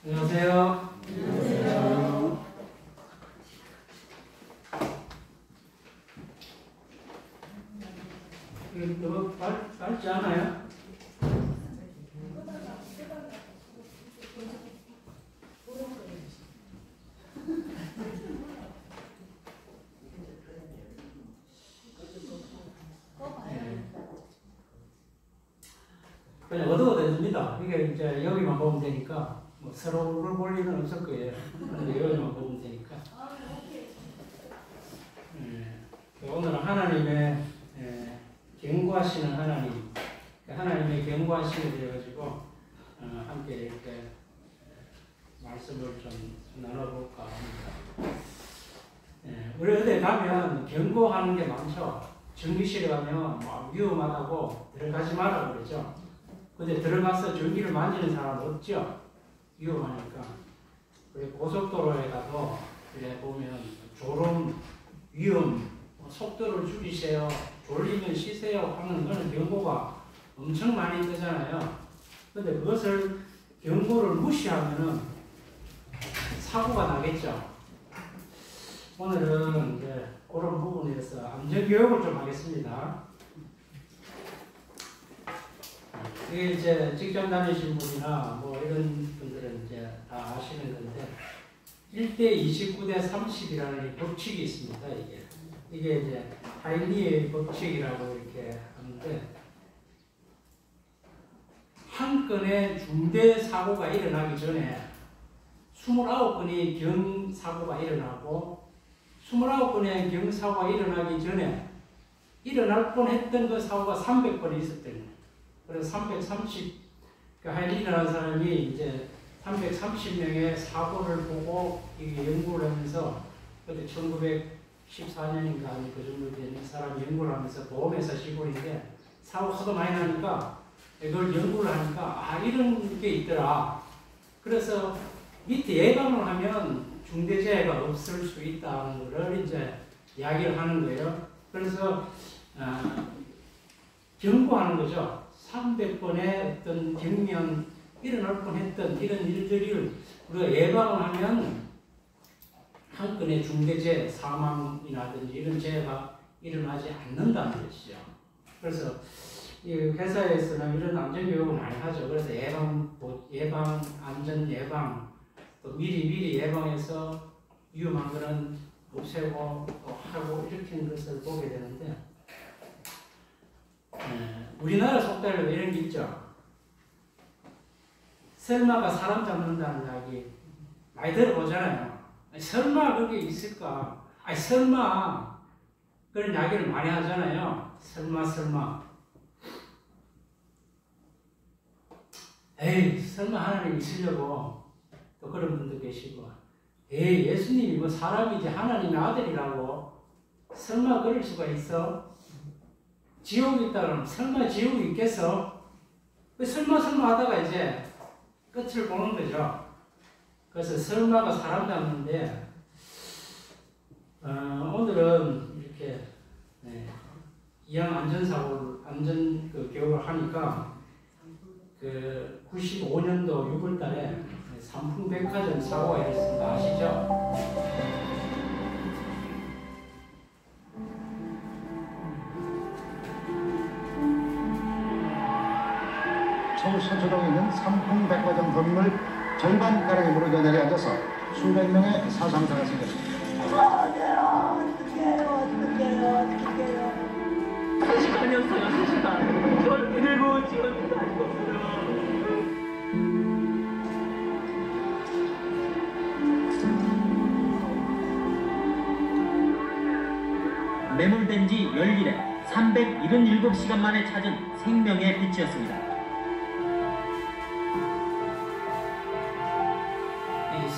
안녕하세요. 안녕하세요. 너무 밝지 않아요? 그냥 어두워도 됩니다. 이게 이제 여기만 보면 되니까 뭐 서로를 볼 일은 없을 거예요. 그런데 여기만 보면 되니까. 오늘은 하나님의 경고하시는 하나님, 하나님의 경고하심에 대해 가지고 함께 이렇게 말씀을 좀 나눠볼까 합니다. 우리 어디 가면 경고하는 게 많죠. 전기실에 가면 뭐 위험하다고 들어가지 마라 그러죠. 근데 들어가서 전기를 만지는 사람은 없죠. 위험하니까. 그리고 고속도로에 가도 그래 보면 졸음, 위험, 속도를 줄이세요, 졸리면 쉬세요 하는 그런 경고가 엄청 많이 뜨잖아요. 근데 그것을 경고를 무시하면은 사고가 나겠죠. 오늘은 이제 그런 부분에서 안전교육을 좀 하겠습니다. 이게 이제 직장 다니신 분이나 뭐 이런 분들은 이제 다 아시는 건데 1대 29대 30이라는 법칙이 있습니다. 이게 이제 하일리의 법칙이라고 이렇게 하는데 한 건의 중대 사고가 일어나기 전에 29건의 경사고가 일어나고 29건의 경사고가 일어나기 전에 일어날 뻔했던 그 사고가 300건이 있었던 거예요. 그래서 330, 그러니까 하일리 일어난 사람이 이제 330명의 사고를 보고 이게 연구를 하면서 그때 1914년인가 그 정도 되는 사람이 연구를 하면서 보험회사 시골인데 사고 하도 많이 나니까 이걸 연구를 하니까 이런 게 있더라. 그래서 밑에 예방을 하면 중대재해가 없을 수 있다는 걸 이제 이야기를 하는 거예요. 그래서 경고하는 거죠. 300번의 어떤 경면 일어날 뻔했던 이런 일들을 우리가 예방을 하면 한 건의 중대재해, 사망이라든지 이런 재해가 일어나지 않는다는 것이죠. 그래서 이 회사에서는 이런 안전교육을 많이 하죠. 그래서 예방, 안전 예방, 또 미리 예방해서 위험한 거는 없애고 또 하고 이렇게 하는 것을 보게 되는데 우리나라 속담에 이런 게 있죠. 설마가 사람 잡는다는 이야기 많이 들어보잖아요. 설마 그게 있을까? 설마 그런 이야기를 많이 하잖아요. 설마. 에이, 설마 하나님 있으려고 또 그런 분도 계시고, 에이, 예수님이 뭐 사람이지 하나님의 아들이라고 설마 그럴 수가 있어? 지옥이 있다 그러면 설마 지옥이 있겠어? 설마 하다가 이제 끝을 보는 거죠. 그래서 설마가 사람 잡는데 오늘은 이렇게 이양 안전 교육을 하니까 그 95년도 6월달에 삼풍백화점 사고가 일어났습니다. 아시죠? 서울 서초동에 있는 삼풍백화점 건물 절반가량이 무너져 내려앉아서 수백 명의 사상자가 생겼습니다. 어떡해요. 3시간이었어요, 3시간. 저를 들고 지원도 할 수 없어요. 매몰된 지 열일에 377시간 만에 찾은 생명의 빛이었습니다.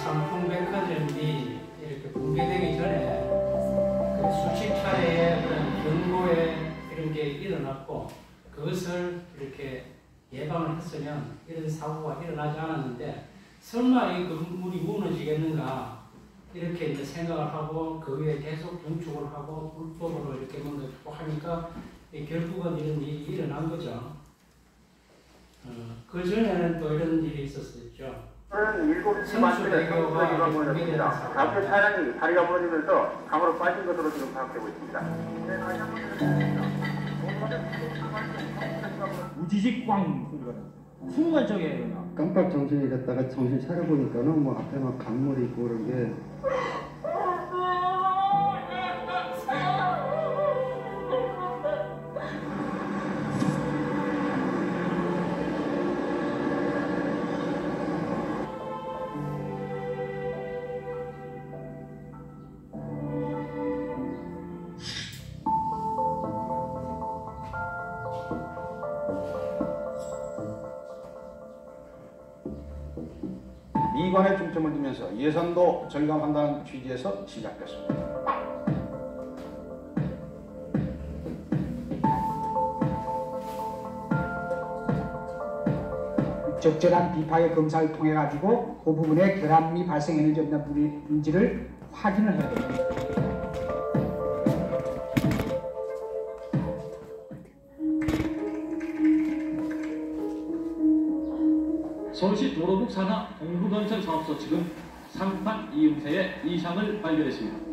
삼풍백화점이 이렇게 붕괴되기 전에 그 수십 차례의 그런 경고에 이런 게 일어났고 그것을 이렇게 예방을 했으면 이런 사고가 일어나지 않았는데 설마 이 건물이 무너지겠는가 이렇게 이제 생각을 하고 그 위에 계속 건축을 하고 불법으로 이렇게 뭔가 하니까 결국은 이런 일이 일어난 거죠. 그 전에는 또 이런 일이 있었었죠. 7시 반쯤에 성수역 위반 보였습니다. 앞에 차량이 다리가 부러지면서 강으로 빠진 것으로 지금 파악되고 있습니다. 우지직 꽝 소리가 났어요. 순간적이에요. 깜빡 정신이 됐다가 정신 차려보니까는 뭐 앞에 막 강물이 있고 그런 게 미관에 중점을 두면서 예산도 절감한다는 취지에서 시작됐습니다. 적절한 비파의 검사를 통해 가지고 그 부분에 결함이 발생했는지 없는지를 확인을 해야 됩니다. 서울시 도로국 산하 동부건설 사업소 측은 상판 이음새의 이상을 발견했습니다.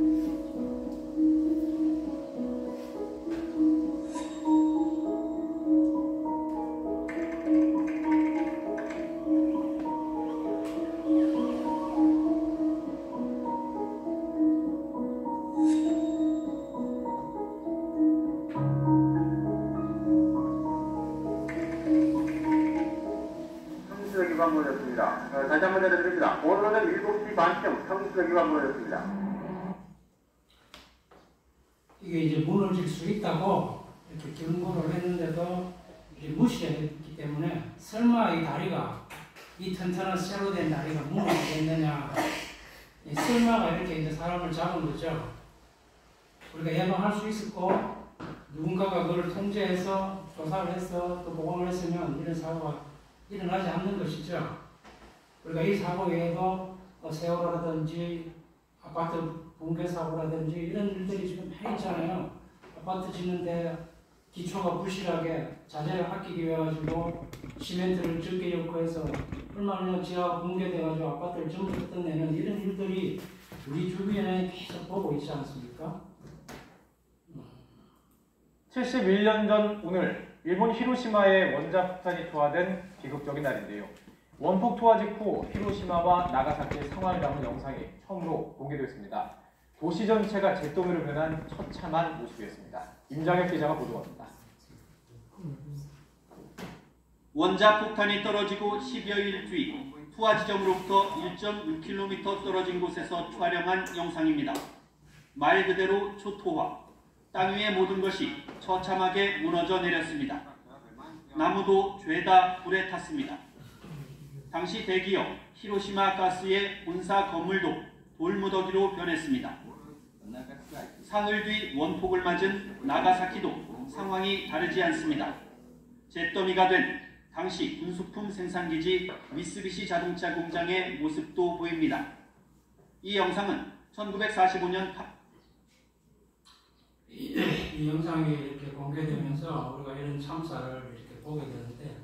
위반 보였습니다. 다시 한번 해드립니다. 오늘 오전 7시 반쯤 성수역 위반 보였습니다. 이게 이제 무너질 수 있다고 이렇게 경고를 했는데도 이제 무시했기 때문에 설마 이 다리가 이 튼튼한 쇠로 된 다리가 무너지겠느냐, 이 설마가 이렇게 이제 사람을 잡은 거죠. 우리가 예방할 수 있었고 누군가가 그걸 통제해서 조사를 해서 또 보강을 했으면 이런 사고가 일어나지 않는 것이죠. 그러니까 이 사고 외에도 세월호라든지 아파트 붕괴 사고라든지 이런 일들이 지금 많이 있잖아요. 아파트 짓는데 기초가 부실하게 자재를 아끼기 위해 가지고 시멘트를 적게 넣고 해서 얼마 전에 지하가 붕괴돼가지고 아파트를 전부 뜯어내는 이런 일들이 우리 주변에 계속 보고 있지 않습니까? 71년 전 오늘 일본 히로시마에 원자폭탄이 투하된 비극적인 날인데요. 원폭 투하 직후 히로시마와 나가사키의 상황을 담은 영상이 처음으로 공개됐습니다. 도시 전체가 잿더미로 변한 처참한 모습이었습니다. 임장혁 기자가 보도합니다. 원자폭탄이 떨어지고 10여일 뒤 투하 지점으로부터 1.6km 떨어진 곳에서 촬영한 영상입니다. 말 그대로 초토화, 땅 위의 모든 것이 처참하게 무너져 내렸습니다. 나무도 죄다 불에 탔습니다. 당시 대기업 히로시마 가스의 본사 건물도 돌무더기로 변했습니다. 사흘 뒤 원폭을 맞은 나가사키도 상황이 다르지 않습니다. 잿더미가 된 당시 군수품 생산기지 미쓰비시 자동차 공장의 모습도 보입니다. 이 영상은 1945년 이 영상이 이렇게 공개되면서 우리가 이런 참사를 이렇게 보게 되는데,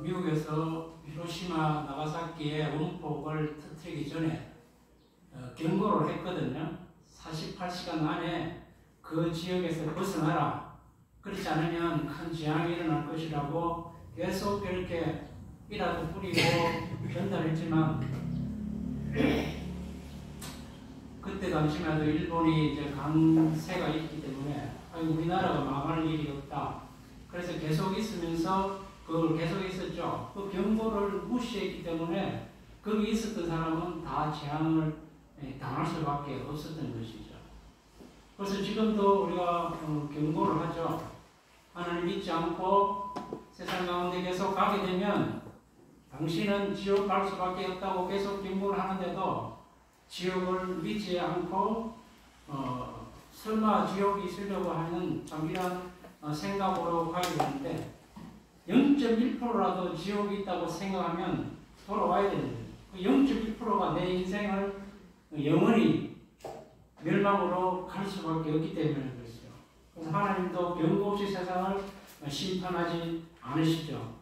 미국에서 히로시마, 나가사키의 원폭을 터뜨리기 전에 경고를 했거든요. 48시간 안에 그 지역에서 벗어나라. 그렇지 않으면 큰 재앙이 일어날 것이라고 계속 이렇게 이라도 뿌리고 전달했지만, 그때 당시만 해도 일본이 이제 강세가 있기 때문에 우리나라가 망할 일이 없다. 그래서 계속 있으면서 그걸 계속 있었죠. 그 경고를 무시했기 때문에 거기 있었던 사람은 다 재앙을 당할 수밖에 없었던 것이죠. 그래서 지금도 우리가 경고를 하죠. 하나님 믿지 않고 세상 가운데 계속 가게 되면 당신은 지옥 갈 수밖에 없다고 계속 경고를 하는데도 지옥을 믿지 않고 설마 지옥이 있으려고 하는 참 이런 생각으로 가게 되는데, 0.1%라도 지옥이 있다고 생각하면 돌아와야 되는데, 그 0.1%가 내 인생을 영원히 멸망으로 갈 수밖에 없기 때문에 그렇죠. 그래서 하나님도 경고 없이 세상을 심판하지 않으시죠.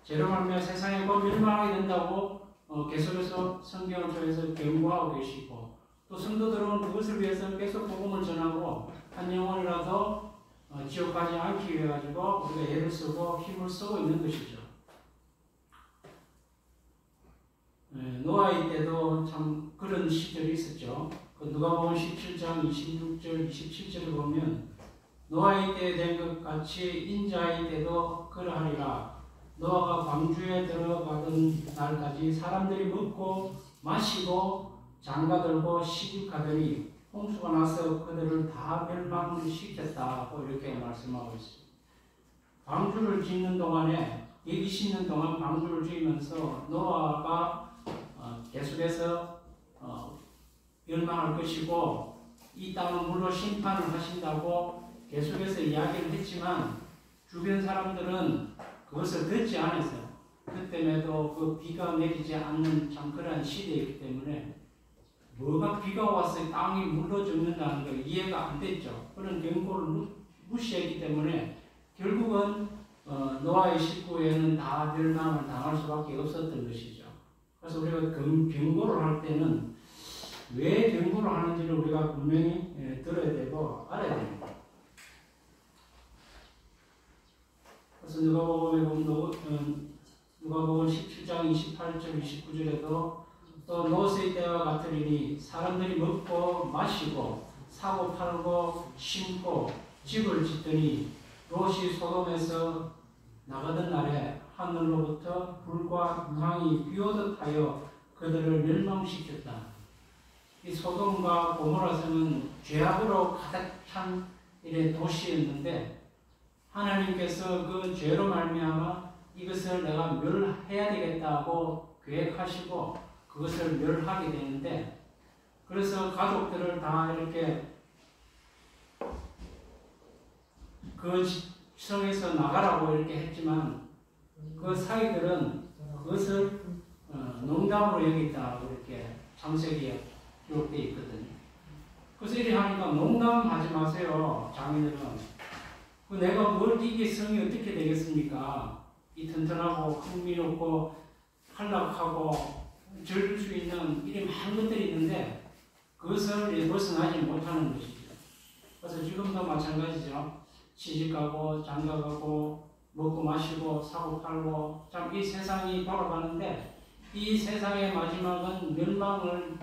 죄로 말미암아 세상에 곧 멸망하게 된다고 계속해서 성경을 통해서 경고하고 계시고 또 성도들은 그것을 위해서 계속 복음을 전하고 한 영혼이라도 지옥 가지 않기 위해 가지고 우리가 애를 쓰고 힘을 쓰고 있는 것이죠. 노아의 때도 참 그런 시절이 있었죠. 그 누가복음 17장 26절 27절을 보면 노아의 때에 된 것 같이 인자의 때도 그러하리라. 노아가 방주에 들어가던 날까지 사람들이 먹고 마시고 장가들고 시집가더니 홍수가 나서 그들을 다 멸망시켰다고 이렇게 말씀하고 있습니다. 방주를 짓는 동안에 120년 동안 방주를 지으면서 노아가 계속해서 멸망할 것이고 이 땅은 물로 심판을 하신다고 계속해서 이야기를 했지만 주변 사람들은 그것을 듣지 않았어요. 그 때문에도 그 비가 내리지 않는 참 그런 시대이기 때문에 뭐가 비가 와서 땅이 물로 젖는다는 게 이해가 안 됐죠. 그런 경고를 무시했기 때문에 결국은 노아의 식구에는 다 멸망을 당할 수밖에 없었던 것이죠. 그래서 우리가 경고를 할 때는 왜 경고를 하는지를 우리가 분명히 들어야 되고 알아야 됩니다. 그래서 누가복음에 보면 누가복음 17장 28절 29절에도 또 롯의 때와 같으리니 사람들이 먹고 마시고 사고 팔고 심고 집을 짓더니 롯이 소돔에서 나가던 날에 하늘로부터 불과 유황이 비오듯 하여 그들을 멸망시켰다. 이 소돔과 고모라 성은 죄악으로 가득 찬 이래 도시였는데 하나님께서 그 죄로 말미암아 이것을 내가 멸해야 되겠다고 계획하시고 그것을 멸하게 되는데 그래서 가족들을 다 이렇게 그 성에서 나가라고 이렇게 했지만 그 사기들은 그것을 농담으로 여겼다고 이렇게 창세기에 기록되어 있거든요. 그래서 이렇게 하니까 농담하지 마세요. 장인들은. 내가 뭘 이게 성이 어떻게 되겠습니까? 이 튼튼하고 흥미롭고 한락하고 즐길 수 있는 이런 많은 것들이 있는데 그것을 벗어나지 못하는 것이죠. 그래서 지금도 마찬가지죠. 시집가고 장가가고 먹고 마시고 사고 팔고 참 이 세상이 돌아가는데 이 세상의 마지막은 멸망을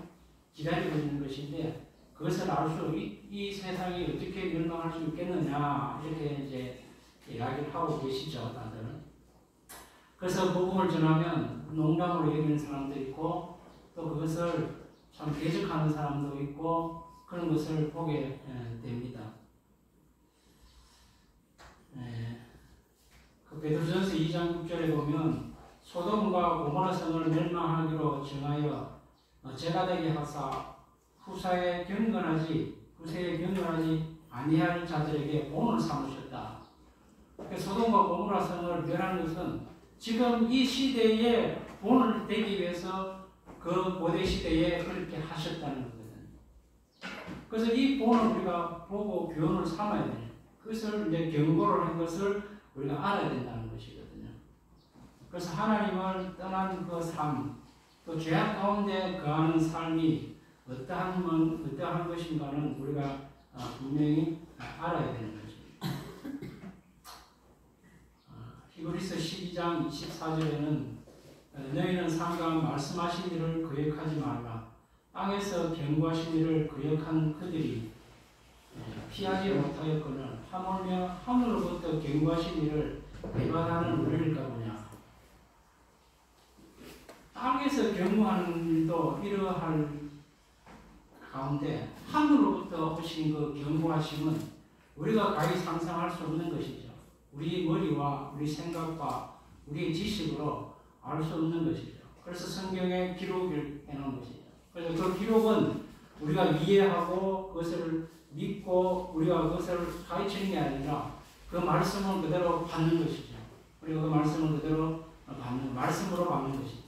기다리고 있는 것인데 그것을 알 수, 이 세상이 어떻게 멸망할 수 있겠느냐 이렇게 이제 이야기를 하고 계시죠, 다들은. 그래서 복음을 전하면 농담으로 여기는 사람도 있고 또 그것을 참 대적하는 사람도 있고 그런 것을 보게 됩니다. 그 베드로전서 2장 6절에 보면 소돔과 고모라 성을 멸망하기로 정하여 죄가 되게 하사 후세에 경건하지 아니할 자들에게 본을 삼으셨다. 소돔과 고모라 성을 멸한 것은 지금 이 시대에 본을 되기 위해서 그 고대 시대에 그렇게 하셨다는 거거든요. 그래서 이 본을 우리가 보고 교훈을 삼아야 돼요. 그것을 이제 경고를 한 것을 우리가 알아야 된다는 것이거든요. 그래서 하나님을 떠난 그 삶, 또 죄악 가운데 거하는 삶이 어떠한 것인가는 우리가 분명히 알아야 되는 것입니다. 히브리서 12장 24절에는 너희는 상관 말씀하신 일을 거역하지 말라. 땅에서 경고하신 일을 거역한 그들이 피하지 못하였거늘 하물며 하늘로부터 경고하신 일을 배반하는 우리일까 보냐. 땅에서 경고하는 일도 이러할 가운데 하늘로부터 오신 그 경고하심은 우리가 가히 상상할 수 없는 것이죠. 우리 머리와 우리 생각과 우리의 지식으로 알 수 없는 것이죠. 그래서 성경에 기록을 해놓은 것이죠. 그래서 그 기록은 우리가 이해하고 그것을 믿고 우리가 그것을 가르치는 게 아니라 그 말씀을 그대로 받는 것이죠. 우리가 그 말씀을 그대로 말씀으로 받는 것이죠.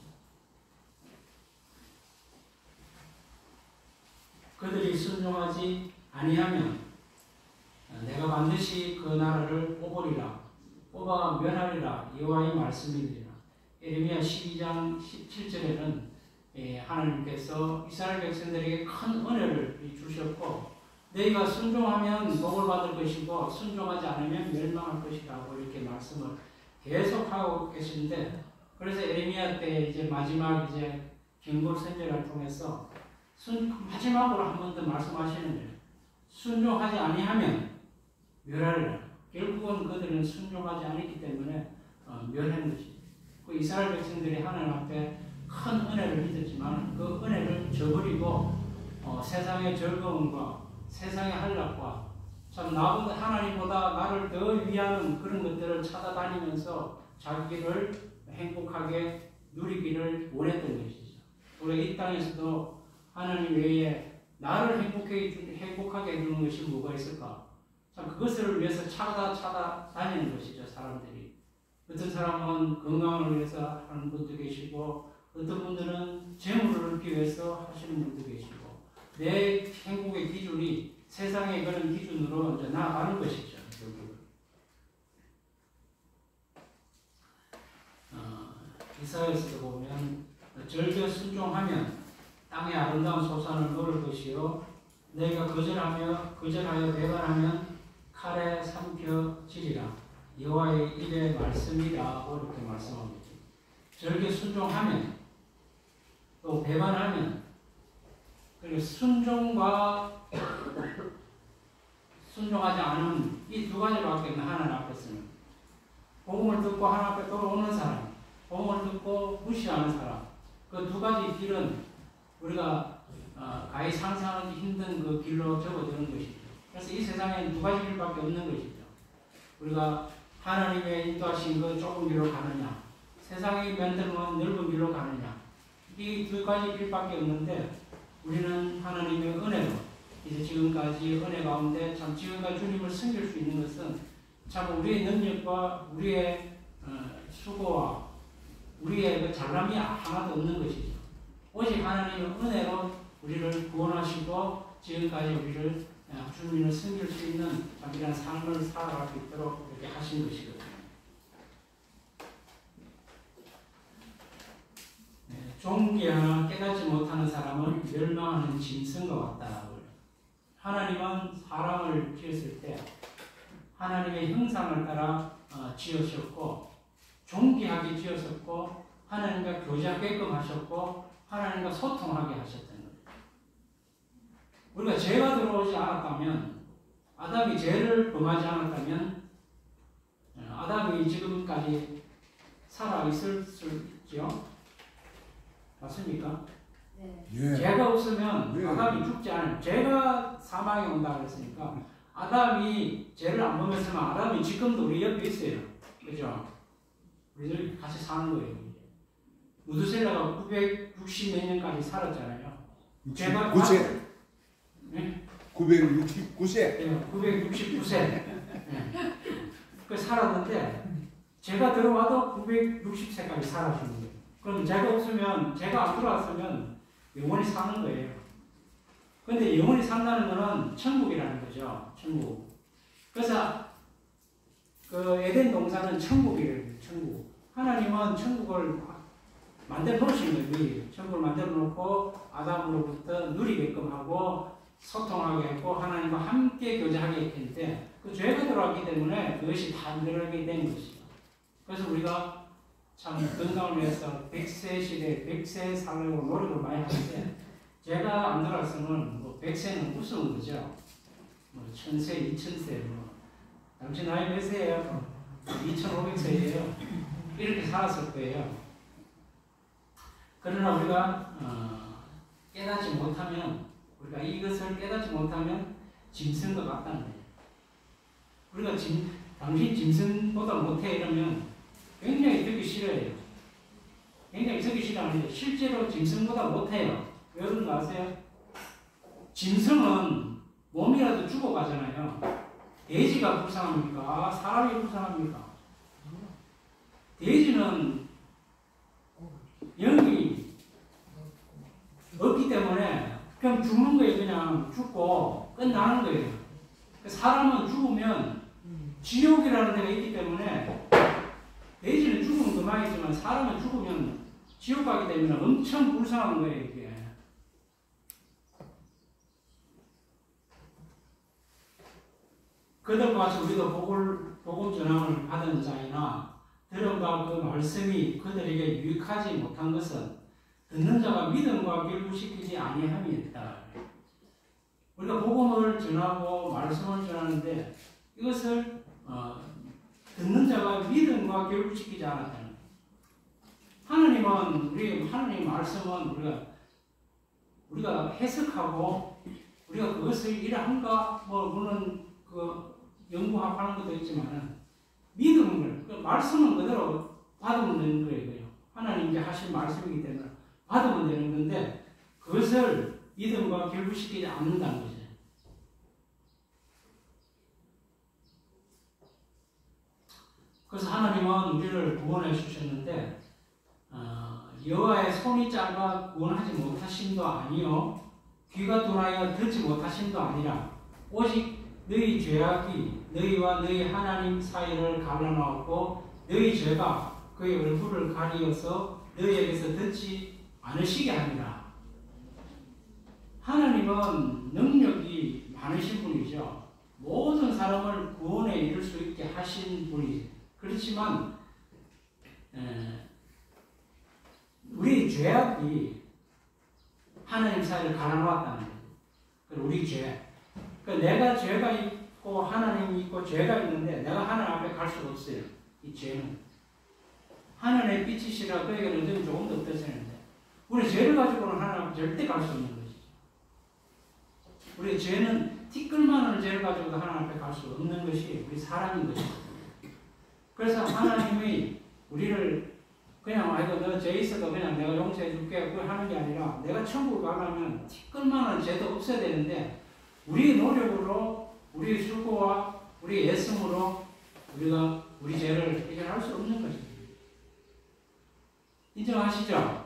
그들이 순종하지 아니하면 내가 반드시 그 나라를 뽑아 멸하리라. 여호와의 말씀이니라. 예레미야 12장 17절에는 하나님께서 이스라엘 백성들에게 큰 은혜를 주셨고 너희가 순종하면 복을 받을 것이고 순종하지 않으면 멸망할 것이라고 이렇게 말씀을 계속하고 계신데 그래서 에레미야 때 이제 마지막 이제 경고 선언을 통해서 마지막으로 한 번 더 말씀하시는 거예요. 순종하지 아니하면 멸하리라. 결국은 그들은 순종하지 않았기 때문에 멸한 것입니다. 그 이스라엘 백성들이 하나님 앞에 큰 은혜를 믿었지만 그 은혜를 저버리고 세상의 즐거움과 세상의 한락과 참 나보다 하나님보다 나를 더 위하는 그런 것들을 찾아다니면서 자기를 행복하게 누리기를 원했던 것이죠. 우리가 이 땅에서도 하나님 외에 나를 행복하게 해주는 것이 뭐가 있을까? 참 그것을 위해서 찾아다니는 것이죠. 사람들이. 어떤 사람은 건강을 위해서 하는 분도 계시고 어떤 분들은 재물을 얻기 위해서 하시는 분도 계시고 내 행복의 기준이 세상의 그런 기준으로 이제 나아가는 것이죠. 이사야에서도 보면 절개 순종하면 땅의 아름다운 소산을 얻을 것이요 너희가 거절하여 배반하면 칼에 삼켜지리라. 여호와의 입의 말씀이라고 이렇게 말씀합니다. 절개 순종하면 또 배반하면 그리고 순종과 순종하지 않은 이 두 가지밖에 없는 하나님 앞에서는 복음을 듣고 하나님 앞에 돌아오는 사람, 복음을 듣고 무시하는 사람 그 두 가지 길은 우리가 가히 상상하기 힘든 그 길로 접어드는 것이죠. 그래서 이 세상에 두 가지 길밖에 없는 것이죠. 우리가 하나님의 인도하신 그 좁은 길로 가느냐 세상이 만들어놓은 넓은 길로 가느냐 이 두 가지 길밖에 없는데 우리는 하나님의 은혜로 이제 지금까지 은혜 가운데 참 지금까지 주님을 섬길 수 있는 것은 참 우리의 능력과 우리의 수고와 우리의 그 잘남이 하나도 없는 것이죠. 오직 하나님의 은혜로 우리를 구원하시고 지금까지 우리를 주님을 섬길 수 있는 참 이런 삶을 살아갈 수 있도록 이렇게 하신 것이거든요. 종기하나 깨닫지 못하는 사람은 멸망하는 짐승과 같다. 하나님은 사람을 지었을 때 하나님의 형상을 따라 지으셨고 존귀하게 지으셨고 하나님과 교제하게끔 하셨고 하나님과 소통하게 하셨던 거예요. 우리가 죄가 들어오지 않았다면 아담이 죄를 범하지 않았다면 아담이 지금까지 살아있을 수 있죠. 맞습니까? 네. 예. 죄가 없으면 아담이 죽지 않아요. 죄가 사망에 온다 그랬으니까 아담이 죄를 안 범했으면 아담이 지금도 우리 옆에 있어요. 그죠? 우리들 같이 사는 거예요. 무드셀라가 960몇 년까지 살았잖아요. 죄가 9세. 네? 969세. 네, 969세. 네. 그 살았는데 죄가 들어와도 960세까지 살아주는 거예요. 그럼 죄가 없으면, 죄가 안 들어왔으면 영원히 사는 거예요. 근데 영원히 산다는 거는 천국이라는 거죠. 천국. 그래서 그 에덴 동산은 천국이래요. 천국. 하나님은 천국을 만들어 놓으신 거예요. 미리. 천국을 만들어 놓고 아담으로부터 누리게끔 하고 소통하게 했고 하나님과 함께 교제하게 했는데 그 죄가 들어왔기 때문에 그것이 다 늘어나게 된 것이죠. 그래서 우리가 참 건강을 위해서 100세 시대에 100세 살려고 노력을 많이 하는데 제가 안 들어왔으면 뭐 100세는 무서운 거죠. 뭐 1000세, 2000세 뭐 당신 나이 몇 세예요? 2500세예요. 이렇게 살았을 거예요. 그러나 우리가 깨닫지 못하면 우리가 이것을 깨닫지 못하면 짐승과 같다는 거예요. 우리가 당신 짐승보다 못해 이러면 굉장히 듣기 싫어해요. 굉장히 듣기 싫어하는데 실제로 짐승보다 못해요. 왜 그런 거 아세요? 짐승은 몸이라도 죽어가잖아요. 돼지가 불쌍합니까? 사람이 불쌍합니까? 돼지는 영이 없기 때문에 그냥 죽는 거예요. 그냥 죽고 끝나는 거예요. 사람은 죽으면 지옥이라는 데가 있기 때문에 돼지는 죽으면 그만이지만 사람은 죽으면 지옥 가게 되면 엄청 불쌍한 거예요, 이게. 그들과 같이 우리도 복음 전함을 받은 자이나 들음과 그 말씀이 그들에게 유익하지 못한 것은 듣는 자가 믿음과 결부시키지 아니함이었다. 우리가 복음을 전하고 말씀을 전하는데 이것을 듣는 자가 믿음과 결부시키지 않았다는 거예요. 하나님 말씀은 우리가 해석하고 우리가 그것을 이러한가 물론 연구하는 것도 있지만은 믿음을 그 말씀은 그대로 받으면 되는 거예요. 하나님께 하신 말씀이기 때문에 받으면 되는 건데 그것을 믿음과 결부시키지 않는다는 거죠. 그래서 하나님은 우리를 구원해 주셨는데 여호와의 손이 짧아 구원하지 못하심도 아니요 귀가 둔하여 듣지 못하심도 아니라 오직 너희 죄악이 너희와 너희 하나님 사이를 갈라놓았고 너희 죄가 그의 얼굴을 가리어서 너희에게서 듣지 않으시게 하니라. 하나님은 능력이 많으신 분이죠. 모든 사람을 구원에 이룰 수 있게 하신 분이죠. 그렇지만 우리 죄악이 하나님 사이를 갈라놓았다는 거예요. 우리 죄. 그러니까 내가 죄가 있고 하나님이 있고 죄가 있는데 내가 하나님 앞에 갈 수가 없어요. 이 죄는. 하나님의 빛이시라 그에게는 어쩌면 조금도 없다시는데 우리 죄를 가지고는 하나님 앞에 절대 갈 수 없는 것이죠. 우리 죄는 티끌만한 죄를 가지고도 하나님 앞에 갈 수 없는 것이 우리 사람인 것이죠. 그래서 하나님이 우리를 그냥 아이고 너 죄 있어도 그냥 내가 용서해 줄게 그걸 하는 게 아니라 내가 천국 가려면 티끌만한 죄도 없어야 되는데 우리의 노력으로 우리의 수고와 우리의 애씀으로 우리가 우리 죄를 해결할 수 없는 것입니다. 인정하시죠?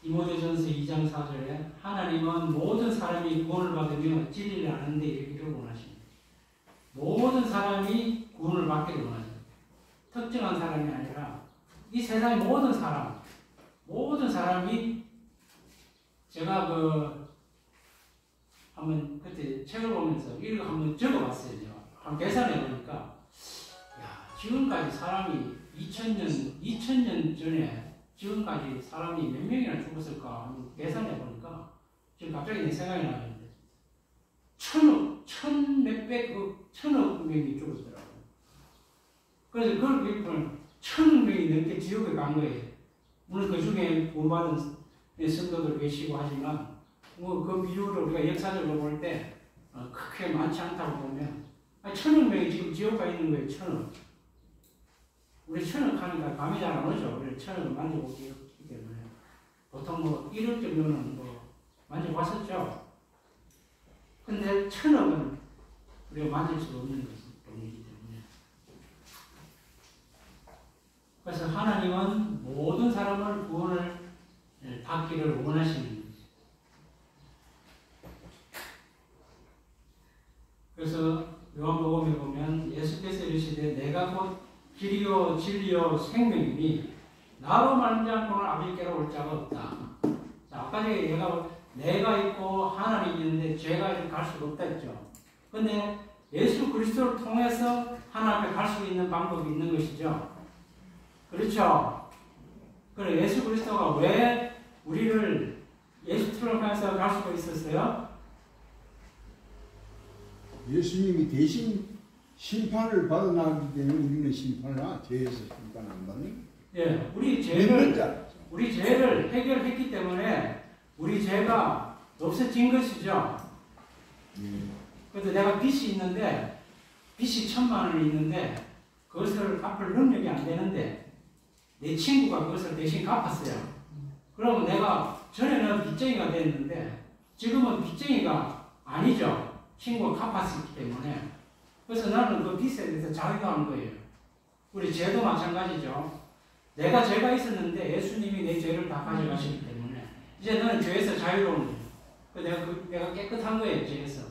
디모데전서 2장 4절에 하나님은 모든 사람이 구원을 받으며 진리를 아는 데 이르기를 원하십니다. 모든 사람이 구원을 받기를 원하십니다. 특정한 사람이 아니라 이 세상의 모든 사람이 제가 한번 그때 책을 보면서 이거 한번 적어봤어요. 한 계산해 보니까 야 지금까지 사람이 2000년 전에 지금까지 사람이 몇 명이나 죽었을까 계산해 보니까 지금 갑자기 내 생각이 나는데 천억 명이 죽었더라고요. 그래서 그걸 기록하면 1000억 명이 넘게 지옥에 간 거예요. 물론 그 중에 구원받은 성도들 계시고 하지만 그 비율을 우리가 역사적으로 볼 때 크게 많지 않다고 보면 1000억 명이 지금 지옥 가 있는 거예요. 1000억. 우리 1000억 하니까 감이 잘 안 오죠. 우리 1000억을 만져보기 어렵기 때문에 보통 1억 정도는 만져봤었죠. 근데 1000억은 우리가 만질 수 없는 돈이기 때문에 그래서 하나님은 모든 사람을 구원을 받기를 원하시는 거죠. 그래서 요한복음에 보면 예수께서 이르시되 내가 곧 길이요 진리요 생명이니 나로 말미암고는 아버지께로 올 자가 없다. 자, 아까 전에 내가 있고 하나님이 있는데 죄가 갈 수가 없다 했죠. 근데 예수 그리스도를 통해서 하나님 앞에 갈 수 있는 방법이 있는 것이죠. 그렇죠? 그래 예수 그리스도가 왜 우리를 예수 통해서 갈 수가 있었어요? 예수님이 대신 심판을 받아나기 때문에 우리는 죄에서 심판 안 받는. 예, 우리 죄를 해결했기 때문에 우리 죄가 없어진 것이죠. 그래서 내가 빚이 있는데 빚이 1000만 원이 있는데 그것을 갚을 능력이 안 되는데 내 친구가 그것을 대신 갚았어요. 그러면 내가 전에는 빚쟁이가 됐는데 지금은 빚쟁이가 아니죠. 친구가 갚았기 때문에. 그래서 나는 그 빚에 대해서 자유한 거예요. 우리 죄도 마찬가지죠. 내가 죄가 있었는데 예수님이 내 죄를 다 가져가시기 때문에 이제 너는 죄에서 자유로운 거예요. 내가 깨끗한 거예요. 죄에서.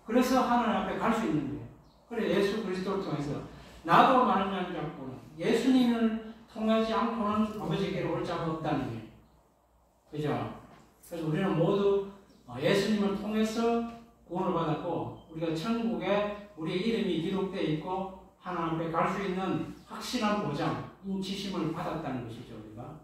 그래서 하나님 앞에 갈 수 있는 거예요. 그래 예수 그리스도를 통해서 나도 많은 양 잡고는 예수님을 통하지 않고는 아버지께로 올 자가 없다는 거예요. 그죠? 그래서 우리는 모두 예수님을 통해서 구원을 받았고 우리가 천국에 우리의 이름이 기록되어 있고 하나님 앞에 갈 수 있는 확실한 보장, 인치심을 받았다는 것이죠. 우리가.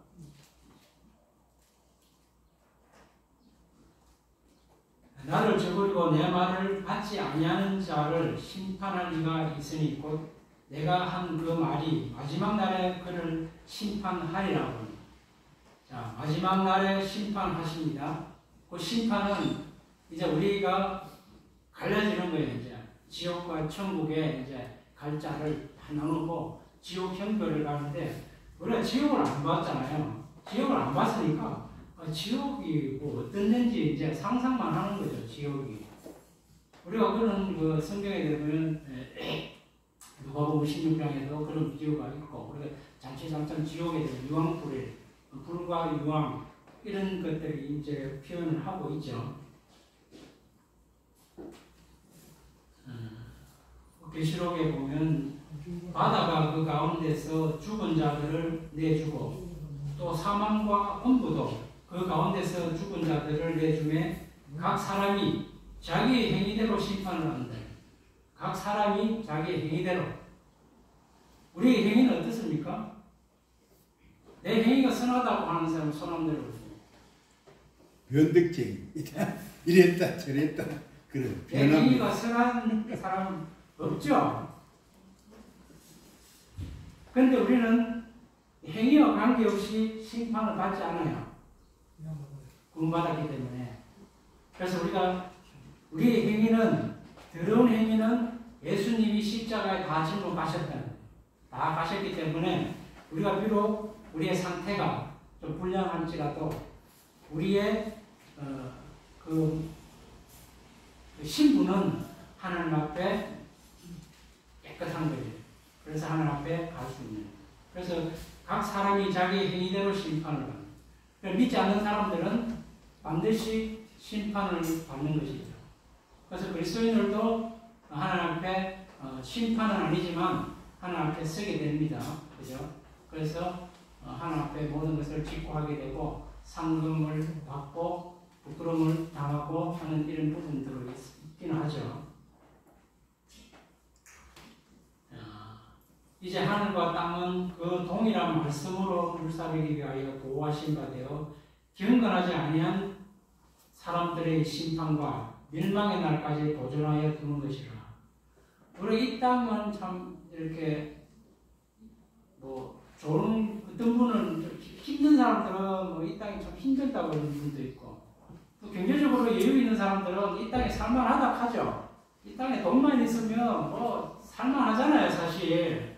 나를 저버리고 내 말을 받지 아니하는 자를 심판할 이가 있으니 곧 내가 한 그 말이 마지막 날에 그를 심판하리라고 합니다. 자, 마지막 날에 심판하십니다. 그 심판은 이제 우리가 갈라지는 거예요. 이제 지옥과 천국에 이제 갈 자를 다 나누고 지옥 형벌을 가는데 우리가 지옥을 안 봤잖아요. 지옥을 안 봤으니까 지옥이 뭐 어떤 데인지 이제 상상만 하는 거죠. 지옥이. 우리가 그런 그 성경에 보면 누가복음 16장에도 그런 비유가 있고 우리가 잔치장천 지옥에 대한 유황불에 불과 유황 이런 것들이 이제 표현을 하고 있죠. 계시록에 보면 바다가 그 가운데서 죽은 자들을 내주고 또 사망과 엄부도 그 가운데서 죽은 자들을 내주매 각 사람이 자기의 행위대로 심판을 한다. 각 사람이 자기의 행위대로. 우리의 행위는 어떻습니까? 내 행위가 선하다고 하는 사람은 손 들어 보세요. 변덕쟁이. 이랬다 저랬다. 그래. 내 행위가 선한 사람은 없죠. 그런데 우리는 행위와 관계없이 심판을 받지 않아요. 구원받았기 때문에. 그래서 우리의 행위는, 더러운 행위는 예수님이 십자가에 다 짊어 가셨다는 거예요. 다 가셨기 때문에 우리가 비록 우리의 상태가 좀 불량할지라도 우리의 그 신분은 하나님 앞에 깨끗한 거죠. 그래서 하나님 앞에 갈 수 있는. 그래서 각 사람이 자기 행위대로 심판을 받는. 믿지 않는 사람들은 반드시 심판을 받는 것이죠. 그래서 그리스도인들도 하나님 앞에 심판은 아니지만 하나님 앞에 서게 됩니다. 그죠? 그래서 하나님 앞에 모든 것을 직고하게 되고 상금을 받고 부끄러움을 당하고 하는 이런 부분들이 있기는 하죠. 이제 하늘과 땅은 그 동일한 말씀으로 불사르기 위하여 보호하신 바 되어 경건하지 아니한 사람들의 심판과 멸망의 날까지 보존하여 두는 것이라. 우리 이 땅은 참 이렇게 뭐 좋은 어떤 분은 힘든 사람들은 뭐 이 땅이 참 힘들다고 하는 분도 있고 또 경제적으로 여유 있는 사람들은 이 땅에 살만하다 하죠. 이 땅에 돈만 있으면 뭐 살만하잖아요, 사실.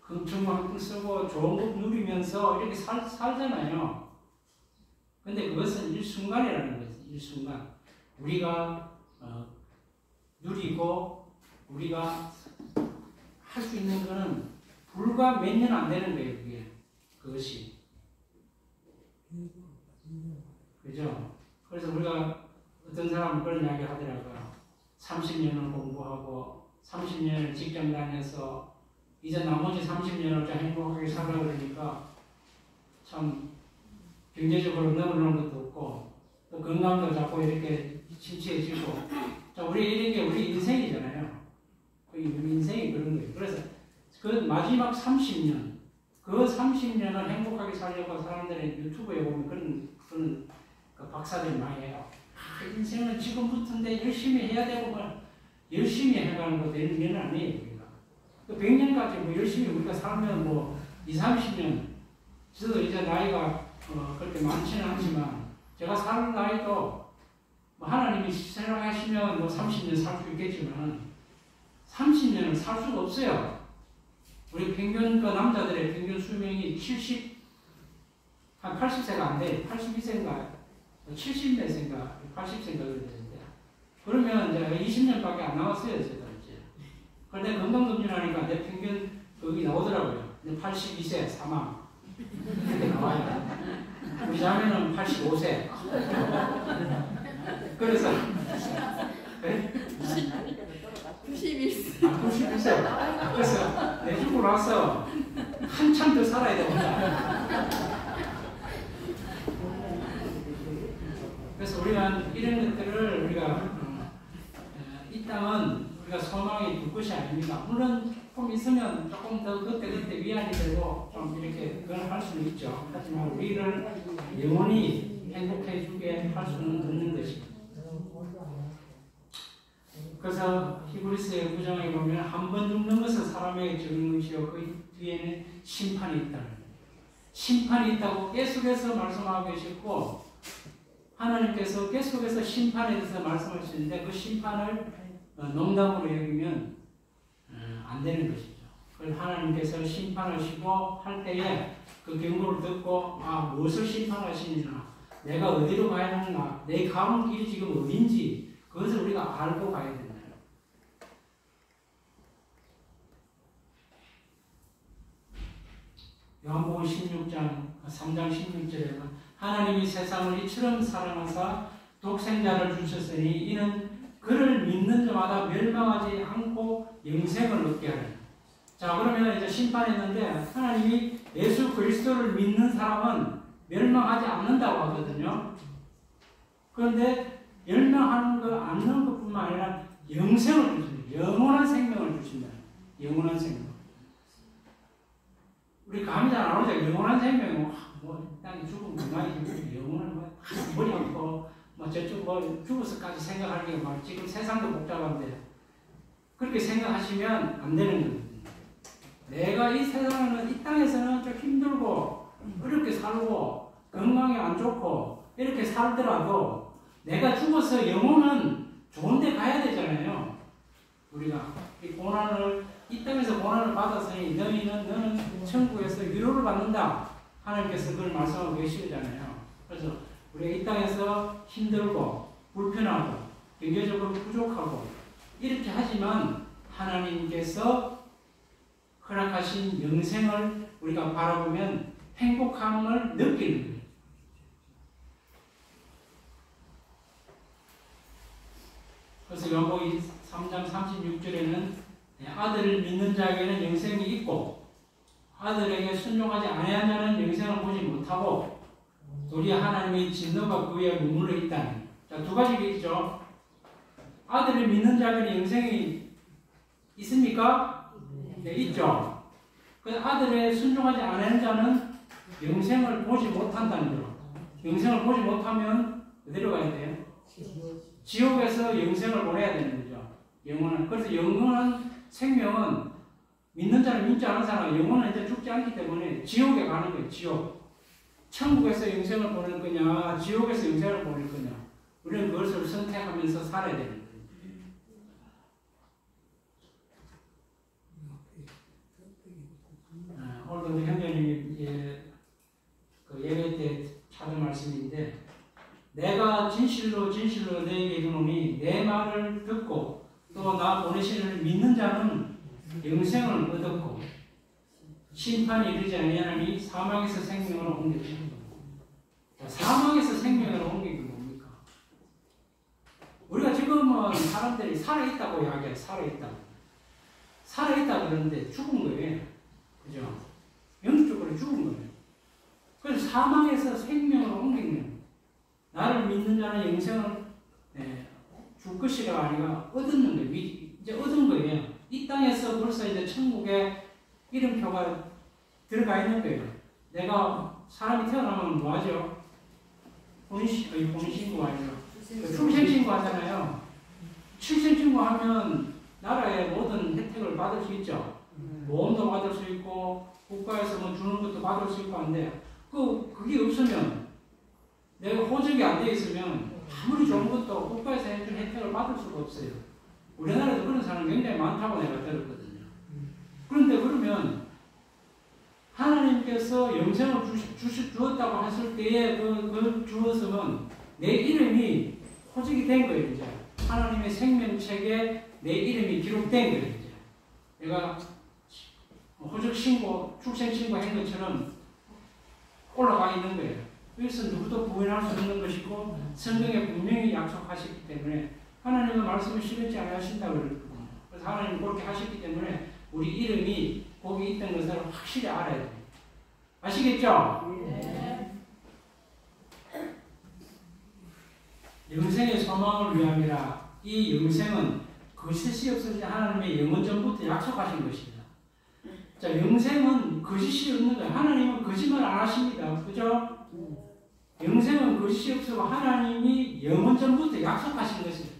금충만큼 쓰고 좋은 것 누리면서 이렇게 살잖아요. 근데 그것은 일순간이라는 거죠. 일순간. 우리가 누리고 우리가 할 수 있는 거는 불과 몇 년 안 되는 거예요. 그것이. 그죠? 그래서 우리가 어떤 사람은 그런 이야기 하더라고요. 30년을 공부하고 30년을 직장 다녀서 이제 나머지 30년을 좀 행복하게 살아 그러니까 참 경제적으로 너무너는 것도 없고 또 건강도 자꾸 이렇게 침체해지고 자, 우리 이런 게 우리 인생이잖아요. 우리 인생이 그런 거예요. 그래서 그 마지막 30년 그 30년을 행복하게 살려고 사람들이 유튜브에 보면 그런 그 박사들이 많이 해요. 인생은 지금부터인데 열심히 해야 되고 열심히 해가는 것도 이런 게 아니에요. 100년까지 뭐 열심히 우리가 살면 뭐 20, 30년 저도 이제 나이가 그렇게 많지는 않지만 제가 사는 나이도 뭐 하나님이 생각하시면 뭐 30년 살 수 있겠지만 30년을 살 수가 없어요. 우리 평균 그 남자들의 평균 수명이 한 80세가 안 돼. 82세인가 70몇 세인가 80세인가 그랬는데 그러면 이제 20년밖에 안 남았어요. 제가 이제. 그런데 건강검진하니까 내 평균 거기 나오더라고요. 82세 사망 이렇게 나와요. 우리 자매는 85세. 그래서 91세. 바꾸고 싶었어요. 그래서 내 죽고 나서 한참 더 살아야 됩니다. 그래서 우리가 이런 것들을 우리가 이 땅은 우리가 소망이 두 것이 아닙니다. 물론 조금 있으면 조금 더 그때 위안이 되고 좀 이렇게 그걸 할 수는 있죠. 하지만 우리를 영원히 행복해 주게 할 수는 없는 것입니다. 그래서 히브리서의 9장에 보면 한 번 죽는 것은 사람에게 적은 것이요 그 뒤에는 심판이 있다는 거예요. 심판이 있다고 계속해서 말씀하고 계셨고 하나님께서 계속해서 심판에 대해서 말씀하시는데 그 심판을 농담으로 여기면 안 되는 것이죠. 그래서 하나님께서 심판하시고 할 때에 그 경고를 듣고 무엇을 심판하시느냐, 내가 어디로 가야 하는가, 내 가는 길이 지금 어딘지 그것을 우리가 알고 가야 된다. 요한복음 16장 3장 16절에 하나님이 세상을 이처럼 사랑하사 독생자를 주셨으니 이는 그를 믿는 자마다 멸망하지 않고 영생을 얻게 하리라. 자, 그러면 이제 심판했는데 하나님이 예수 그리스도를 믿는 사람은 멸망하지 않는다고 하거든요. 그런데 멸망하는 않는 것뿐만 아니라 영생을 주신다. 영원한 생명을 주신다. 영원한 생명. 우리 감이 잘 안 오죠. 영원한 생명은 땅이 죽으면 그만이 영원한 머리 아프고 저쪽 죽어서까지 생각하는 게 지금 세상도 복잡한데 그렇게 생각하시면 안 되는 거예요. 내가 이 세상에는 이 땅에서는 좀 힘들고 어렵게 살고 건강이 안 좋고 이렇게 살더라도 내가 죽어서 영혼은 좋은 데 가야 되잖아요. 우리가 이 고난을 이 땅에서 고난을 받았으니 너는 천국에서 위로를 받는다. 하나님께서 그걸 말씀하고 계시잖아요. 그래서 우리가 이 땅에서 힘들고 불편하고 경제적으로 부족하고 이렇게 하지만 하나님께서 허락하신 영생을 우리가 바라보면 행복함을 느끼는 거예요. 그래서 요한복음 3장 36절에는 아들을 믿는 자에게는 영생이 있고 아들에게 순종하지 아니한 자는 영생을 보지 못하고 도리 하나님의 진노가 그 위에 머물러 있다는. 자, 두 가지가 있죠. 아들을 믿는 자에게는 영생이 있습니까? 네, 있죠. 그 아들에 순종하지 않은 자는 영생을 보지 못한다는 거죠. 영생을 보지 못하면 어디로 가야 돼요? 지옥에서 영생을 보내야 되는 거죠. 영원한. 그래서 영원한 생명은 믿는 자는 믿지 않은 사람은 영원은 이제 죽지 않기 때문에 지옥에 가는 거예요. 지옥. 천국에서 영생을 보낼 거냐, 지옥에서 영생을 보낼 거냐. 우리는 그것을 선택하면서 살아야 되는 거예요. 오늘도 우리 형제님이 예배 때 찾은 말씀인데 내가 진실로 너에게 이르노니 내 말을 듣고 또 나 보내시는 믿는 자는 영생을 얻었고 심판이 이르지 아니하니 사망에서 생명으로 옮겨집니다. 사망에서 생명으로 옮기는 게 뭡니까? 우리가 지금은 사람들이 살아있다고 이야기해요. 살아있다 그러는데 죽은 거예요. 그죠? 영적으로 죽은 거예요. 그래서 사망에서 생명으로 옮기는 거예요. 나를 믿는 자는 영생을 줄 것이가 아니라 얻는 거예요. 이제 얻은 거예요. 이 땅에서 벌써 이제 천국에 이름표가 들어가 있는 거예요. 내가 사람이 태어나면 뭐 하죠? 혼인신고 아니죠? 출생신고 하잖아요. 출생신고 하면 나라의 모든 혜택을 받을 수 있죠. 보험도 받을 수 있고 국가에서 뭐 주는 것도 받을 수 있고 한데 그게 없으면 내가 호적이 안 돼 있으면 아무리 좋은 것도 국가에서 해준 혜택을 받을 수가 없어요. 우리나라에도 그런 사람이 굉장히 많다고 내가 들었거든요. 그런데 그러면 하나님께서 영생을 주었다고 했을 때에 그 주었으면 내 이름이 호적이 된 거예요. 이제 하나님의 생명책에 내 이름이 기록된 거예요. 이제 내가 호적 신고, 출생 신고 한 것처럼 올라가 있는 거예요. 여기서 누구도 부인할 수 없는 것이고 성경에 분명히 약속하셨기 때문에 하나님의 말씀을 실현치 않으신다고 그랬거든요. 그래서 하나님 그렇게 하셨기 때문에 우리 이름이 거기 있던 것을 확실히 알아야 돼요. 아시겠죠? 네. 영생의 소망을 위함이라. 이 영생은 거짓이 없으신 하나님의 영원 전부터 약속하신 것입니다. 자, 영생은 거짓이 없는 거예요. 하나님은 거짓말 안 하십니다. 그죠? 영생은 거짓이 없고 하나님이 영원 전부터 약속하신 것입니다.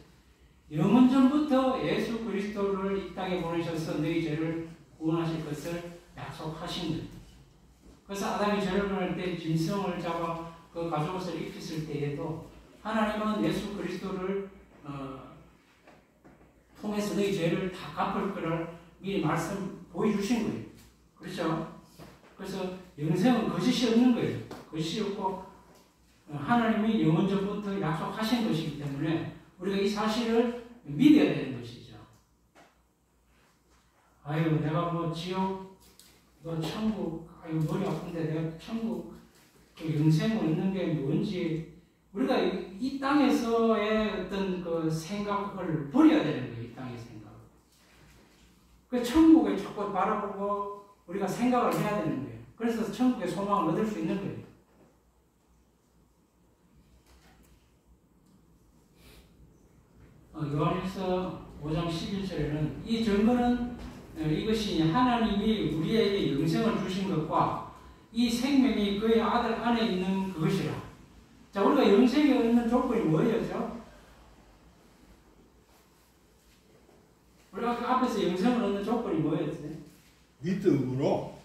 영원 전부터 예수 그리스도를 이 땅에 보내셔서 너희 죄를 구원하실 것을 약속하신 거예요. 그래서 아담이 죄를 범할 때 짐승을 잡아 그 가죽옷을 입혔을 때에도 하나님은 예수 그리스도를 통해서 너희 죄를 다 갚을 거를 미리 말씀 보여주신 거예요. 그렇죠? 그래서 영생은 거짓이 없는 거예요. 거짓이 없고 하나님이 영원 전부터 약속하신 것이기 때문에 우리가 이 사실을 믿어야 되는 것이죠. 아유, 내가 뭐 지옥, 뭐 천국, 아유 머리 아픈데 내가 천국 그 영생을 얻는 게 뭔지 우리가 이 땅에서의 어떤 그 생각을 버려야 되는 거예요. 이 땅의 생각. 그 천국에 자꾸 바라보고 우리가 생각을 해야 되는 거예요. 그래서 천국의 소망을 얻을 수 있는 거예요. 요한일서 5장 11절에는 이 증거는 이것이 하나님이 우리에게 영생을 주신 것과 이 생명이 그의 아들 안에 있는 그것이라. 자, 우리가 영생에 얻는 조건이 뭐였죠? 우리가 그 앞에서 영생을 얻는 조건이 뭐였지? 믿음으로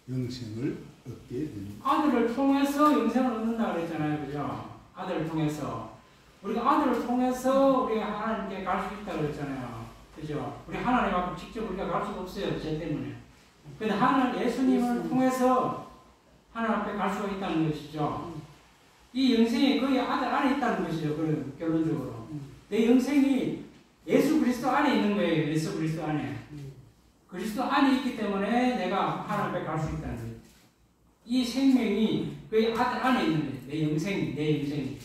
영생을 얻게 됩니다. 아들을 통해서 영생을 얻는다 그랬잖아요. 그죠? 아들을 통해서. 우리가 아들을 통해서 우리가 하나님께 갈 수 있다고 그랬잖아요. 그죠? 우리 하나님 앞에 직접 우리가 갈 수가 없어요. 죄 때문에. 근데 예수님을 통해서 하나님 앞에 갈 수가 있다는 것이죠. 이 영생이 그의 아들 안에 있다는 것이죠. 그런 결론적으로. 내 영생이 예수 그리스도 안에 있는 거예요. 예수 그리스도 안에. 그리스도 안에 있기 때문에 내가 하나님 앞에 갈 수 있다는 거예요. 이 생명이 그의 아들 안에 있는 거예요. 내 영생이, 내 영생이.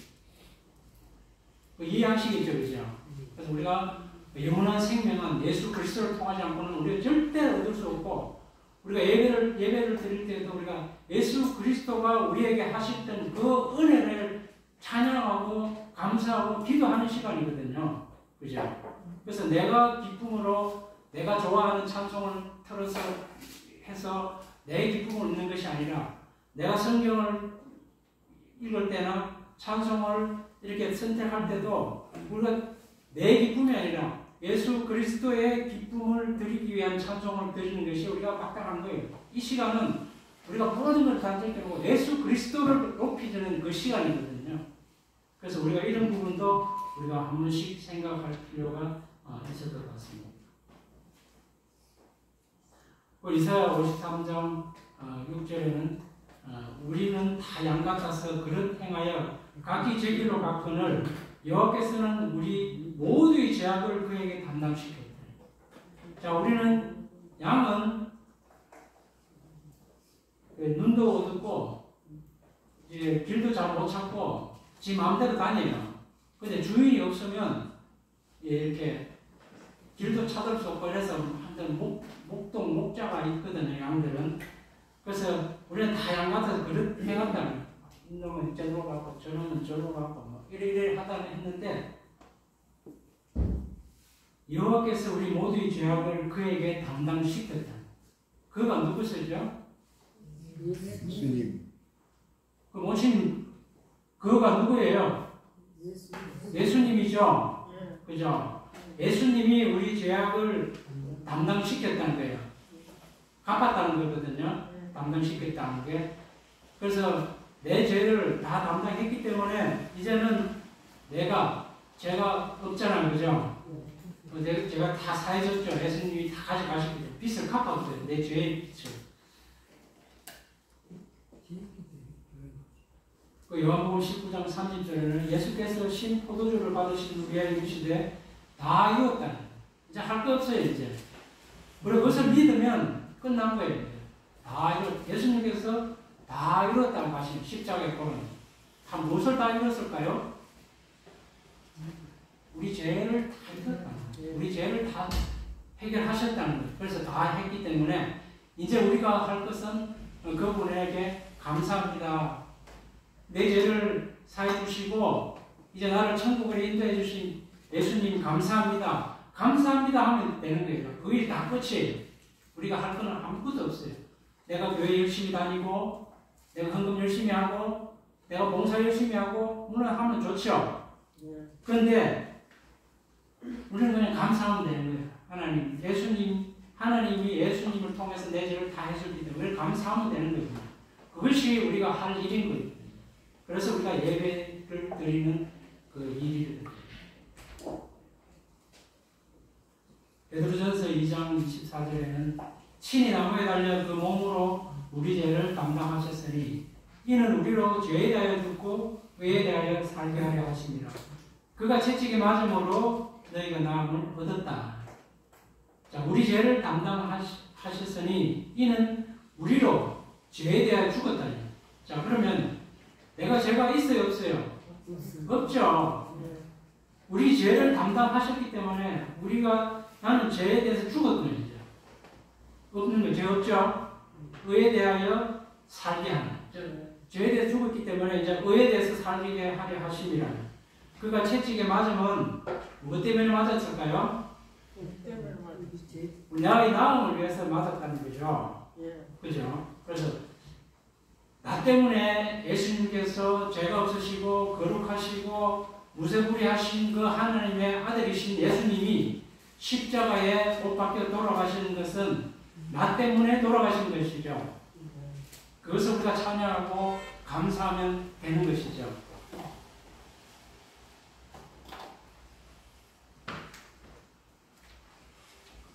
이해하시겠죠, 그죠? 그래서 우리가 영원한 생명은 예수 그리스도를 통하지 않고는 우리가 절대 얻을 수 없고, 우리가 예배를 드릴 때도 우리가 예수 그리스도가 우리에게 하셨던 그 은혜를 찬양하고 감사하고 기도하는 시간이거든요. 그죠? 그래서 내가 기쁨으로 내가 좋아하는 찬송을 틀어서 해서 내 기쁨을 얻는 것이 아니라 내가 성경을 읽을 때나 찬송을 이렇게 선택할 때도 우리가 내 기쁨이 아니라 예수 그리스도의 기쁨을 드리기 위한 찬송을 드리는 것이 우리가 마땅한 거예요. 이 시간은 우리가 모든 걸 다 제껴놓고 예수 그리스도를 높이 드는 그 시간이거든요. 그래서 우리가 이런 부분도 우리가 한 번씩 생각할 필요가 있을 것 같습니다. 이사야 53장 6절에는 우리는 다 양같아서 그릇 행하여 각기 제 길로 갔거늘 여호와께서는 우리 모두의 죄악을 그에게 담당시켰다. 자, 우리는 양은 눈도 어둡고 이제 길도 잘 못 찾고 지 마음대로 다녀요. 근데 주인이 없으면 이렇게 길도 찾을 수 없고 그래서 한ten 목동 목자가 있거든요. 양들은. 그래서 우리는 다 양 같아서 그릇 행한다는 이놈은 저로 가고 저놈은 저로 가고 뭐 이래 하다 했는데 여호와께서 우리 모두의 죄악을 그에게 담당시켰다. 그가 누구시죠? 예수님. 그 모신 그가 누구예요? 예수님이죠. 그죠? 예수님이 우리 죄악을 담당시켰다는 거예요. 갚았다는 거거든요. 담당시켰다는 게. 그래서 내 죄를 다 담당했기 때문에 이제는 제가 없잖아요. 그죠? 제가 다 사해줬죠. 예수님이 다 가져가시기 때문에 빚을 갚았어요. 내 죄의 빚을. 그 요한복음 19장 30절에는 예수께서 신 포도주를 받으신 우리에게 이르시되 다 이뤘다. 이제 할 거 없어요. 이제. 우리가 그것을 믿으면 끝난 거예요. 다 이뤘. 예수님께서 다 이뤘다고 하시는 십자가의 고는 다 무엇을 다 이뤘을까요? 우리 죄를 다 이뤘다. 우리 죄를 다 해결하셨다는 거예요. 그래서 다 했기 때문에 이제 우리가 할 것은 그분에게 감사합니다. 내 죄를 사해 주시고 이제 나를 천국으로 인도해 주신 예수님 감사합니다. 감사합니다 하면 되는 거예요. 그게 다 끝이에요. 우리가 할 거는 아무것도 없어요. 내가 교회 열심히 다니고 내가 헌금 열심히 하고 내가 봉사 열심히 하고 물론 하면 좋죠. 그런데 우리는 그냥 감사하면 되는 거예요. 하나님, 하나님이 예수님을 통해서 내 죄를 다 해줬기 때문에 감사하면 되는 거예요. 그것이 우리가 할 일인 거예요. 그래서 우리가 예배를 드리는 그 일이 베드로전서 2장 24절에는 친히 나무에 달려 그 몸으로 우리 죄를 담당하셨으니 이는 우리로 죄에 대하여 죽고 의에 대하여 살게 하려 하심이라. 그가 채찍에 맞음으로 너희가 나음을 얻었다. 자, 우리 죄를 담당하셨으니 이는 우리로 죄에 대하여 죽었다. 자, 그러면 내가 죄가 있어요, 없어요? 없죠. 우리 죄를 담당하셨기 때문에 나는 죄에 대해서 죽었거든요. 이제. 없는 거 죄 없죠? 의에 대하여 살게 하는. 죄에 대해서 죽었기 때문에 이제 의에 대해서 살게 하려 하심이라. 그가 채찍에 맞으면 무엇 때문에 맞았을까요? 나의 나음을 위해서 맞았다는 거죠. 그죠? 그래서 나 때문에 예수님께서 죄가 없으시고 거룩하시고 무쇠부리하신 그 하나님의 아들이신 예수님이 십자가에 못 박혀 돌아가시는 것은 나 때문에 돌아가신 것이죠. 그것을 우리가 찬양하고 감사하면 되는 것이죠.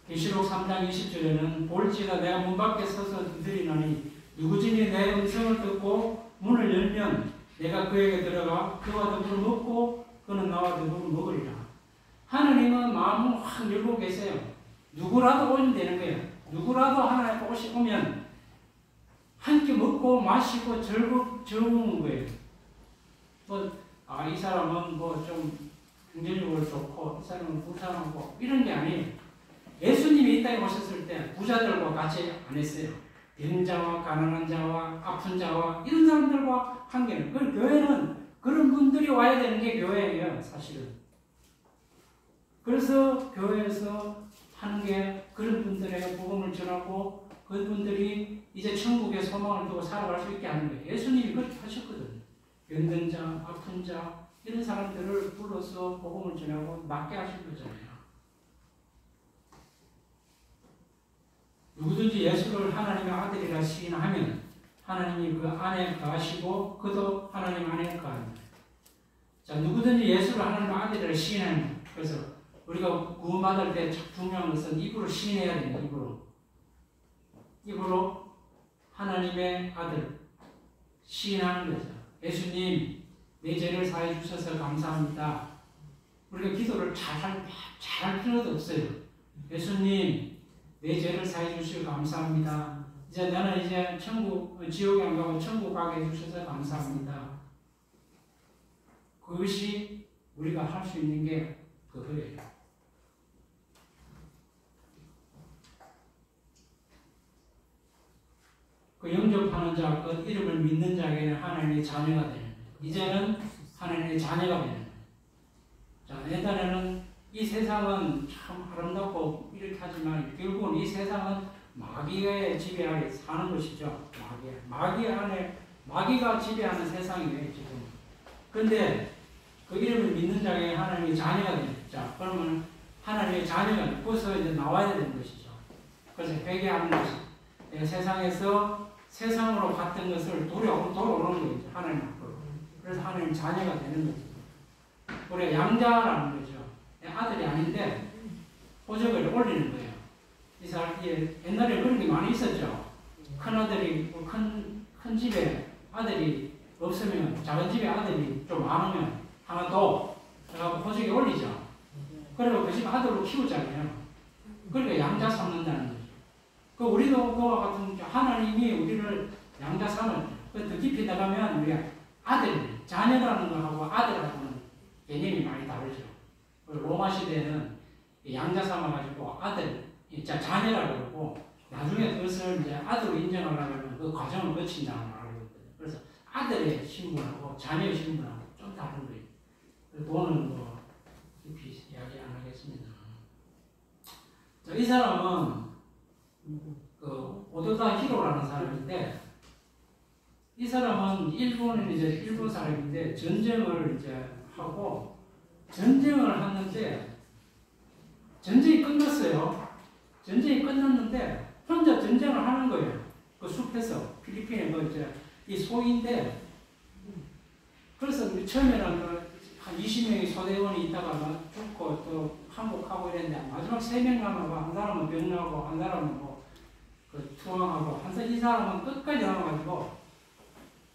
계시록 3장 20절에는 볼지다 내가 문 밖에 서서 두드리노니 누구든지 내 음성을 듣고 문을 열면 내가 그에게 들어가 그와 더불어 먹고 그는 나와 더불어 먹으리라. 하나님은 마음을 확 열고 계세요. 누구라도 오면 되는 거예요. 누구라도 하나님 오면 함께 먹고 마시고 즐거운 거예요. 이 사람은 좀 경제적으로 좋고 이 사람은 불쌍하고 이런 게 아니에요. 예수님이 이 땅에 오셨을 때 부자들과 같이 안 했어요. 병 자와 가난한 자와 아픈 자와 이런 사람들과 관계는. 그 교회는 그런 분들이 와야 되는 게 교회예요, 사실은. 그래서 교회에서 하는 게 그런 분들에게 복음을 전하고 그분들이 이제 천국의 소망을 두고 살아갈 수 있게 하는 거예요. 예수님이 그렇게 하셨거든요. 병든 자, 아픈 자 이런 사람들을 불러서 복음을 전하고 낫게 하신 거잖아요. 누구든지 예수를 하나님의 아들이라 시인하면 하나님이 그 안에 거하시고 그도 하나님 안에 거합니다. 자, 누구든지 예수를 하나님의 아들이라 시인하면, 그래서 우리가 구원받을 때 중요한 것은 입으로 시인해야 됩니다. 입으로 하나님의 아들 시인하는 거죠. 예수님, 내 죄를 사해 주셔서 감사합니다. 우리가 기도를 잘할 필요도 없어요. 예수님, 내 죄를 사해 주시고 감사합니다. 이제 나는 이제 지옥에 안 가고 천국 가게 해주셔서 감사합니다. 그것이 우리가 할 수 있는 게 그거예요. 그 영접하는 자, 그 이름을 믿는 자에게는 하나님의 자녀가 되는 거예요. 이제는 하나님의 자녀가 되는 거예요. 자, 옛날에는 이 세상은 참 아름답고 이렇게 하지만 결국은 이 세상은 마귀의 지배 아래 사는 것이죠. 마귀 안에 마귀가 지배하는 세상이에요, 지금. 그런데 그 이름을 믿는 자에게 하나님의 자녀가 되는 거죠. 자, 그러면 하나님의 자녀가 거기서 이제 나와야 되는 것이죠. 그래서 회개하는 것이 내가 세상에서 세상으로 갔던 것을 돌아오는 거예요. 하나님 앞으로. 그래서 하나님 자녀가 되는 거죠. 우리가 양자라는 거죠. 아들이 아닌데 호적을 올리는 거예요. 이 사람 옛날에 그런 게 많이 있었죠. 큰 아들이 큰 집에 아들이 없으면 작은 집에 아들이 좀 많으면 하나 더 해가지고 호적에 올리죠. 그리고 그 집 아들로 키우잖아요. 그러니까 양자 삼는다는 거죠. 그 우리도 그와 같은 하나님이 우리를 양자 삼을 더 깊이 나가면 우리가 아들 자녀라는 거하고 아들하고는 개념이 많이 다르죠. 로마 시대에는 양자 삼아가지고 아들 자녀라고 그러고 나중에 그것을 이제 아들로 인정하려면 그 과정을 거친다는 말을 하거든요. 그래서 아들의 신분하고 자녀의 신분하고 좀 다른 거예요. 그거는 뭐 깊이 이야기 안 하겠습니다. 자, 이 사람은 그 오도다 히로라는 사람인데 이 사람은 일본 사람인데 전쟁을 이제 하고 전쟁을 하는데 전쟁이 끝났어요. 전쟁이 끝났는데 혼자 전쟁을 하는 거예요. 그 숲에서 필리핀에 뭐 이제 이 소인데 그래서 우리 처음에는 한 20명의 소대원이 있다가 막 죽고 또 항복하고 이랬는데 마지막 3명 남아가 한 사람은 병나고 한 사람은 뭐 그 투항하고 이 사람은 끝까지 남아가지고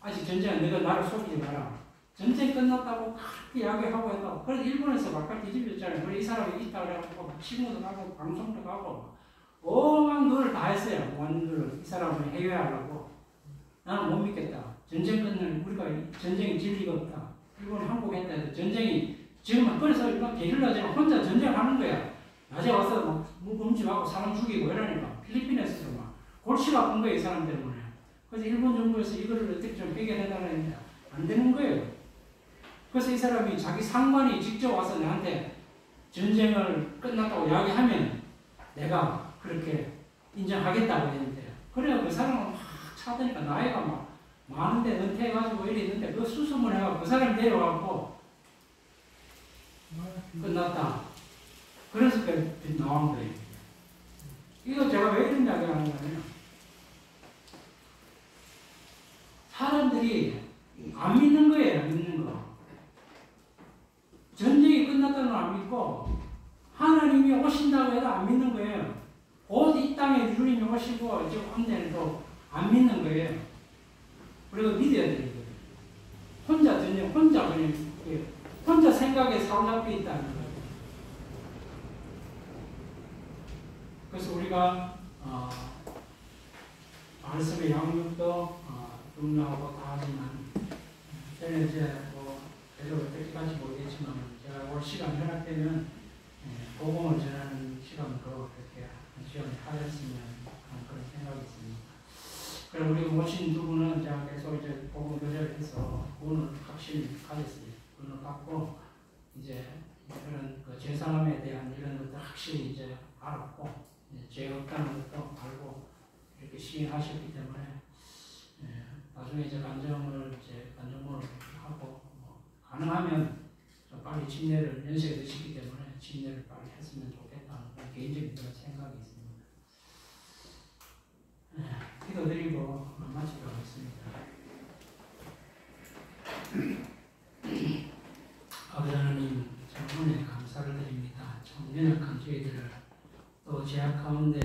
아직 전쟁은 내가 나를 속이지 마라. 전쟁 끝났다고 그렇게 이야기하고 했다고. 그래서 일본에서 막갈 뒤집혔잖아요. 그래서 이 사람이 있다 그래가지고 친구도 가고 방송도 가고 오만 걸 다 했어요. 원들을 이 사람을 해외하려고. 나는 못 믿겠다. 전쟁 끝나면 우리가 전쟁이 진리가 없다. 일본이 항복했다 해서 전쟁이 지금 그래서 막 게릴라전을 혼자 전쟁하는 거야. 낮에 와서 막 음식하고 사람 죽이고 이러니까 필리핀에서도 막 골치가 아픈 거예요. 이 사람 때문에. 그래서 일본 정부에서 이거를 어떻게 좀 해결해달라는 했는데 안 되는 거예요. 그래서 이 사람이 자기 상관이 직접 와서 나한테 전쟁을 끝났다고 이야기하면 내가 그렇게 인정하겠다고 했는데 그래야 그 사람은 막 차더니까 나이가 막 많은데 은퇴해가지고 이래 있는데 그 수습을 해가지고 그 사람 데려와갖고 끝났다. 그래서 그 나온 거예요. 이거 제가 왜 이런 이야기 하는 거냐면 사람들이 안 믿는 거예요. 안 믿는 거. 전쟁이 끝났다는 걸 안 믿고 하나님이 오신다고 해도 안 믿는 거예요. 곧 이 땅에 주님이 오시고 이제 온데도 안 믿는 거예요. 그리고 믿어야 되는 거예요. 혼자 전쟁, 혼자 그냥 혼자 생각에 사로잡혀 있다는 거예요. 그래서 우리가 말씀의 양육도 중요하고 다 하지만 저는 이제 뭐 별로 어떻게까지 모르겠지만 제가 올 시간 허락되면 복음을 전하는 시간으로 그렇게 시간을 하였으면 하는 그런 생각이 있습니다. 그럼 우리 모신 두 분은 제가 계속 이제 복음 교제해서 오늘 확신을 가졌어요. 오늘 갖고 이제 그런 그 제사함에 대한 이런 것들 확실히 이제 알았고 죄 없다는 것도 알고 이렇게 시행하셨기 때문에 나중에 이제 간증을 하고 가능하면 좀 빨리 침례를 연세가 드시기 때문에 침례를 빨리 했으면 좋겠다는 그런 개인적인 그런 생각이 있습니다. 기도드리고 마치도록 하겠습니다. 아버지 하나님 참 은혜 감사를 드립니다. 참 연약한 저희들을 또 제약 가운데